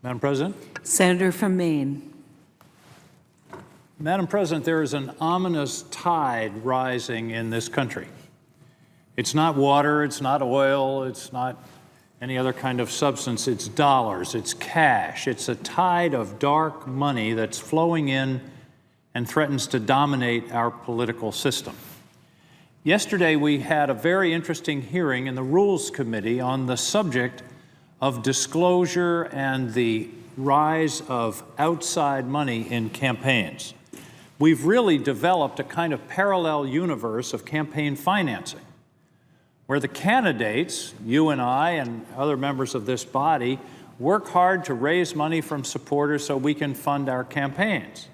Madam President. Senator from Maine. Madam President, there is an ominous tide rising in this country. It's not water, it's not oil, it's not any other kind of substance, it's dollars, it's cash. It's a tide of dark money that's flowing in and threatens to dominate our political system. Yesterday, we had a very interesting hearing in the Rules Committee on the subject of disclosure and the rise of outside money in campaigns. We've really developed a kind of parallel universe of campaign financing, where the candidates, you and I and other members of this body, work hard to raise money from supporters so we can fund our campaigns.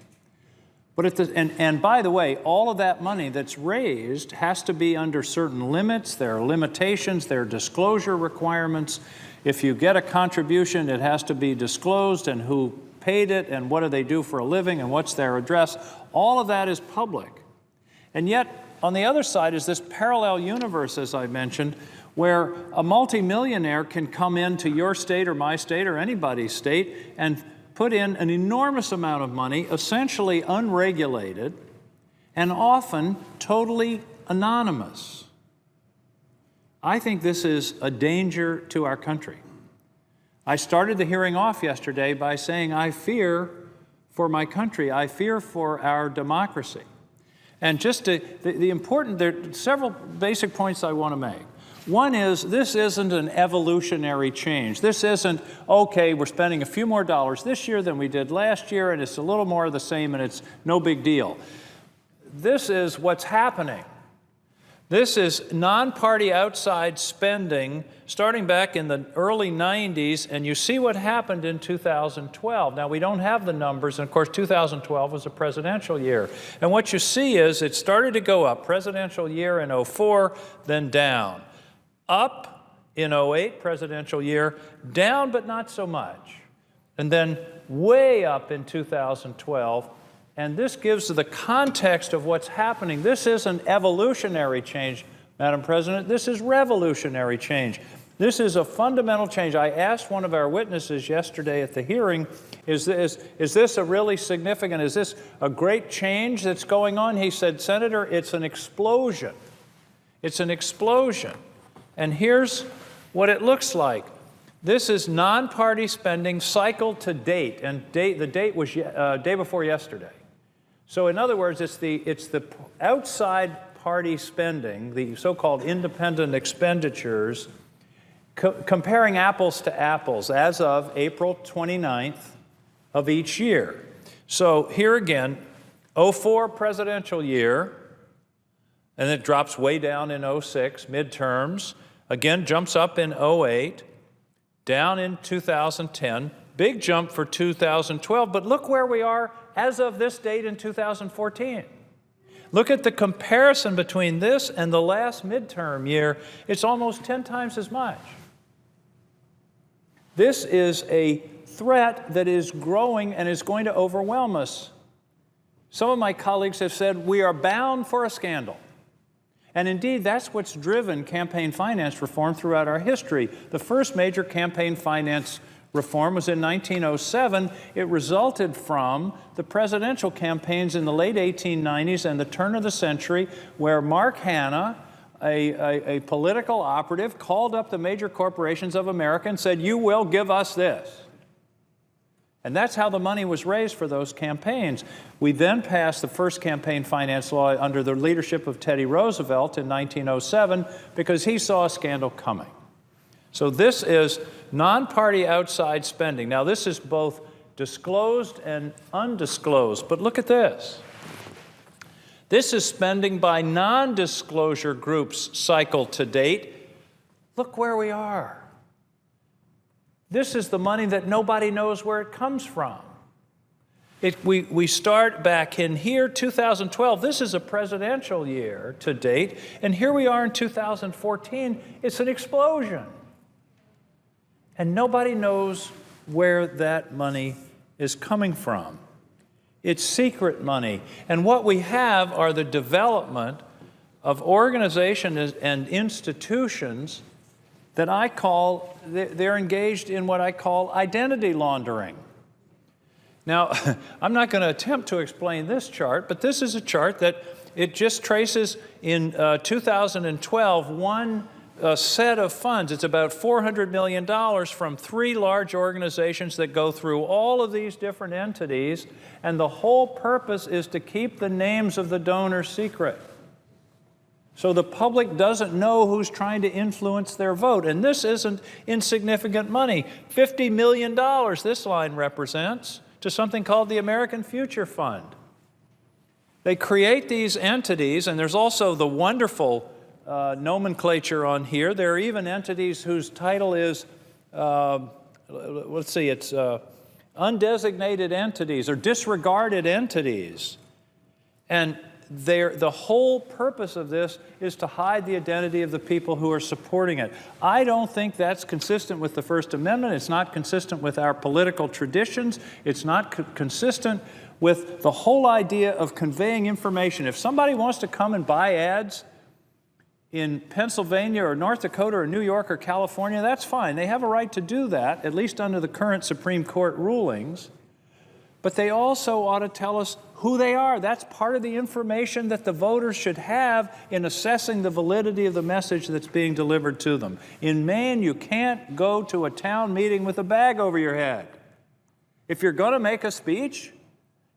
But and by the way, all of that money that's raised has to be under certain limits. There are limitations, there are disclosure requirements. If you get a contribution, it has to be disclosed, and who paid it, and what do they do for a living, and what's their address. All of that is public. And yet, on the other side is this parallel universe, as I mentioned, where a multimillionaire can come into your state or my state or anybody's state and put in an enormous amount of money, essentially unregulated, and often totally anonymous. I think this is a danger to our country. I started the hearing off yesterday by saying I fear for my country, I fear for our democracy. And just there are several basic points I want to make. One is, this isn't an evolutionary change. This isn't, okay, we're spending a few more dollars this year than we did last year, and it's a little more of the same, and it's no big deal. This is what's happening. This is non-party outside spending starting back in the early 90s, and you see what happened in 2012. Now, we don't have the numbers, and of course, 2012 was a presidential year. And what you see is it started to go up, presidential year in 04, then down. Up in 08, presidential year, down but not so much. And then way up in 2012. And this gives the context of what's happening. This isn't evolutionary change, Madam President. This is revolutionary change. This is a fundamental change. I asked one of our witnesses yesterday at the hearing, is this a really significant, is this a great change that's going on? He said, Senator, it's an explosion. It's an explosion. And here's what it looks like. This is non-party spending cycle to date, and the date was day before yesterday. So in other words, it's the outside party spending, the so-called independent expenditures, comparing apples to apples as of April 29th of each year. So here again, 04 presidential year, and it drops way down in 06, midterms, again jumps up in 08, down in 2010, big jump for 2012, but look where we are as of this date in 2014. Look at the comparison between this and the last midterm year. It's almost 10 times as much. This is a threat that is growing and is going to overwhelm us. Some of my colleagues have said we are bound for a scandal. And indeed, that's what's driven campaign finance reform throughout our history. The first major campaign finance reform was in 1907. It resulted from the presidential campaigns in the late 1890s and the turn of the century, where Mark Hanna, a political operative, called up the major corporations of America and said, you will give us this. And that's how the money was raised for those campaigns. We then passed the first campaign finance law under the leadership of Teddy Roosevelt in 1907 because he saw a scandal coming. So this is non-party outside spending. Now, this is both disclosed and undisclosed, but look at this. This is spending by non-disclosure groups cycle to date. Look where we are. This is the money that nobody knows where it comes from. We start back in here, 2012. This is a presidential year to date, and here we are in 2014. It's an explosion. And nobody knows where that money is coming from. It's secret money. And what we have are the development of organizations and institutions that I call, they're engaged in what I call identity laundering. Now, I'm not going to attempt to explain this chart, but this is a chart that it just traces in 2012 one set of funds. It's about $400 million from 3 large organizations that go through all of these different entities, and the whole purpose is to keep the names of the donors secret. So the public doesn't know who's trying to influence their vote. And this isn't insignificant money. $50 million this line represents to something called the American Future Fund. They create these entities, and there's also the wonderful nomenclature on here. There are even entities whose title is, it's undesignated entities or disregarded entities. And the whole purpose of this is to hide the identity of the people who are supporting it. I don't think that's consistent with the First Amendment. It's not consistent with our political traditions. It's not consistent with the whole idea of conveying information. If somebody wants to come and buy ads in Pennsylvania or North Dakota or New York or California, that's fine. They have a right to do that, at least under the current Supreme Court rulings. But they also ought to tell us who they are. That's part of the information that the voters should have in assessing the validity of the message that's being delivered to them. In Maine, you can't go to a town meeting with a bag over your head. If you're going to make a speech,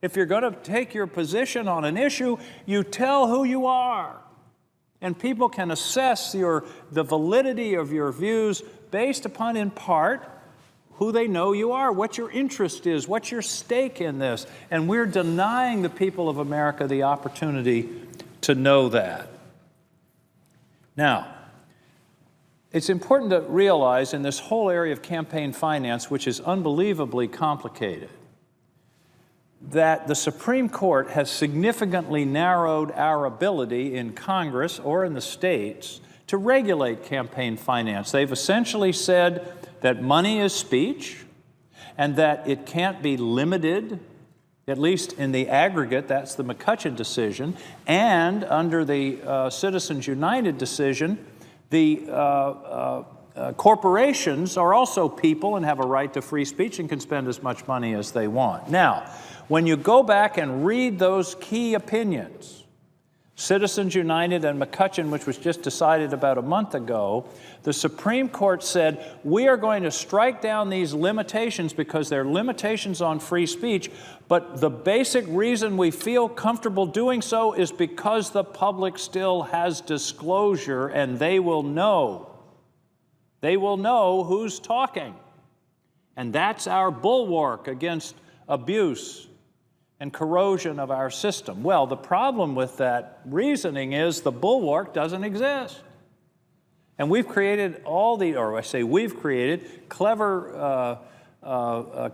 if you're going to take your position on an issue, you tell who you are. And people can assess the validity of your views based upon, in part, who they know you are, what your interest is, what's your stake in this. And we're denying the people of America the opportunity to know that. Now, it's important to realize in this whole area of campaign finance, which is unbelievably complicated, that the Supreme Court has significantly narrowed our ability in Congress or in the states to regulate campaign finance. They've essentially said that money is speech and that it can't be limited, at least in the aggregate. That's the McCutcheon decision. And under the Citizens United decision, the corporations are also people and have a right to free speech and can spend as much money as they want. Now, when you go back and read those key opinions, Citizens United and McCutcheon, which was just decided about a month ago, the Supreme Court said, we are going to strike down these limitations because they're limitations on free speech, but the basic reason we feel comfortable doing so is because the public still has disclosure and they will know. They will know who's talking. And that's our bulwark against abuse and corrosion of our system. Well, the problem with that reasoning is the bulwark doesn't exist. And we've created clever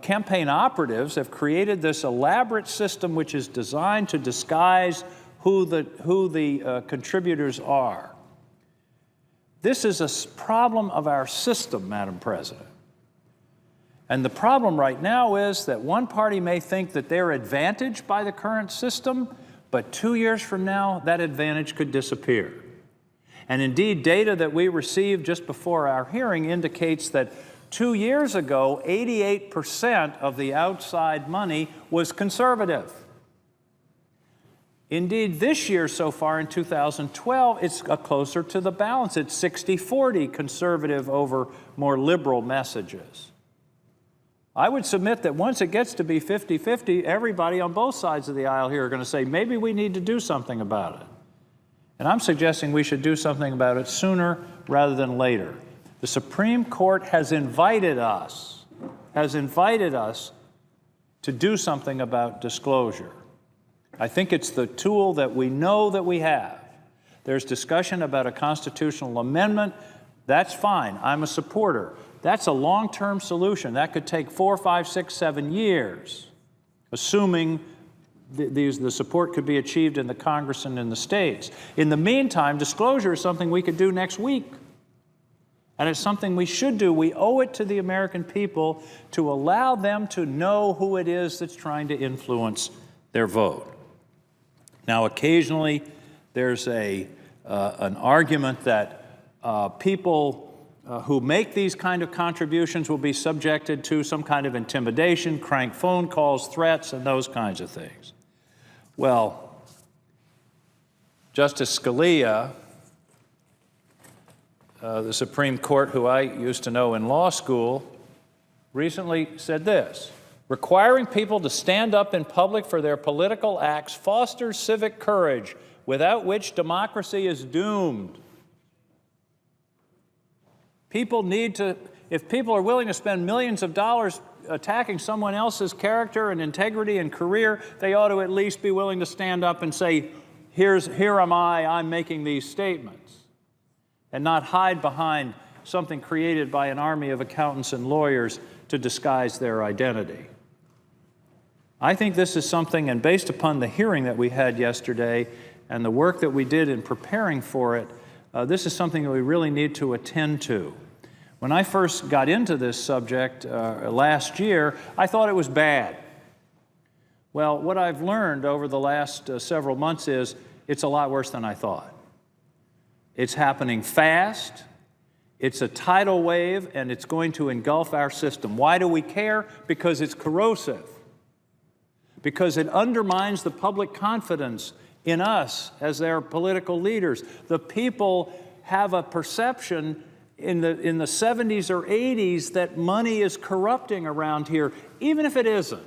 campaign operatives have created this elaborate system which is designed to disguise who the contributors are. This is a problem of our system, Madam President. And the problem right now is that one party may think that they're advantaged by the current system, but 2 years from now, that advantage could disappear. And indeed, data that we received just before our hearing indicates that 2 years ago, 88% of the outside money was conservative. Indeed, this year so far in 2012, it's closer to the balance. It's 60-40 conservative over more liberal messages. I would submit that once it gets to be 50-50, everybody on both sides of the aisle here are going to say, maybe we need to do something about it. And I'm suggesting we should do something about it sooner rather than later. The Supreme Court has invited us to do something about disclosure. I think it's the tool that we know that we have. There's discussion about a constitutional amendment. That's fine. I'm a supporter. That's a long-term solution. That could take 4, 5, 6, 7 years, assuming the support could be achieved in the Congress and in the states. In the meantime, disclosure is something we could do next week. And it's something we should do. We owe it to the American people to allow them to know who it is that's trying to influence their vote. Now, occasionally, there's an argument that people who make these kind of contributions will be subjected to some kind of intimidation, crank phone calls, threats, and those kinds of things. Well, Justice Scalia, the Supreme Court, who I used to know in law school, recently said this: requiring people to stand up in public for their political acts fosters civic courage, without which democracy is doomed. People need to, if people are willing to spend millions of dollars attacking someone else's character and integrity and career, they ought to at least be willing to stand up and say, here am I'm making these statements, and not hide behind something created by an army of accountants and lawyers to disguise their identity. I think this is something, and based upon the hearing that we had yesterday and the work that we did in preparing for it, this is something that we really need to attend to. When I first got into this subject last year, I thought it was bad. Well, what I've learned over the last several months is it's a lot worse than I thought. It's happening fast, it's a tidal wave, and it's going to engulf our system. Why do we care? Because it's corrosive. Because it undermines the public confidence in us as their political leaders. The people have a perception in the 70s or 80s that money is corrupting around here, even if it isn't.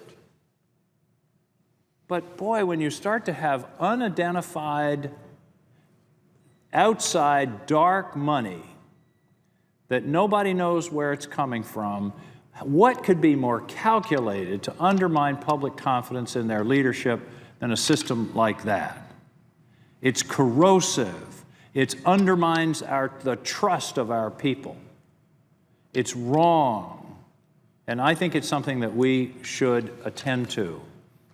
But boy, when you start to have unidentified, outside, dark money that nobody knows where it's coming from, what could be more calculated to undermine public confidence in their leadership than a system like that? It's corrosive. It undermines the trust of our people. It's wrong. And I think it's something that we should attend to.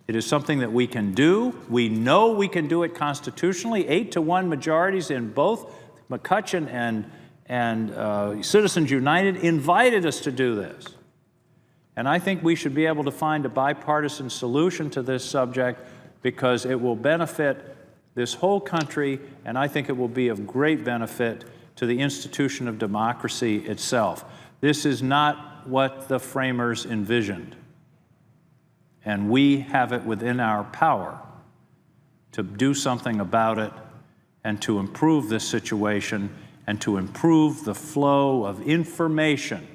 It is something that we can do. We know we can do it constitutionally. 8-1 majorities in both McCutcheon and Citizens United invited us to do this. And I think we should be able to find a bipartisan solution to this subject, because it will benefit this whole country, and I think it will be of great benefit to the institution of democracy itself. This is not what the framers envisioned, and we have it within our power to do something about it and to improve this situation and to improve the flow of information,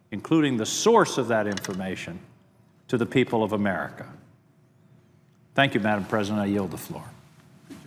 including the source of that information, to the people of America. Thank you, Madam President. I yield the floor.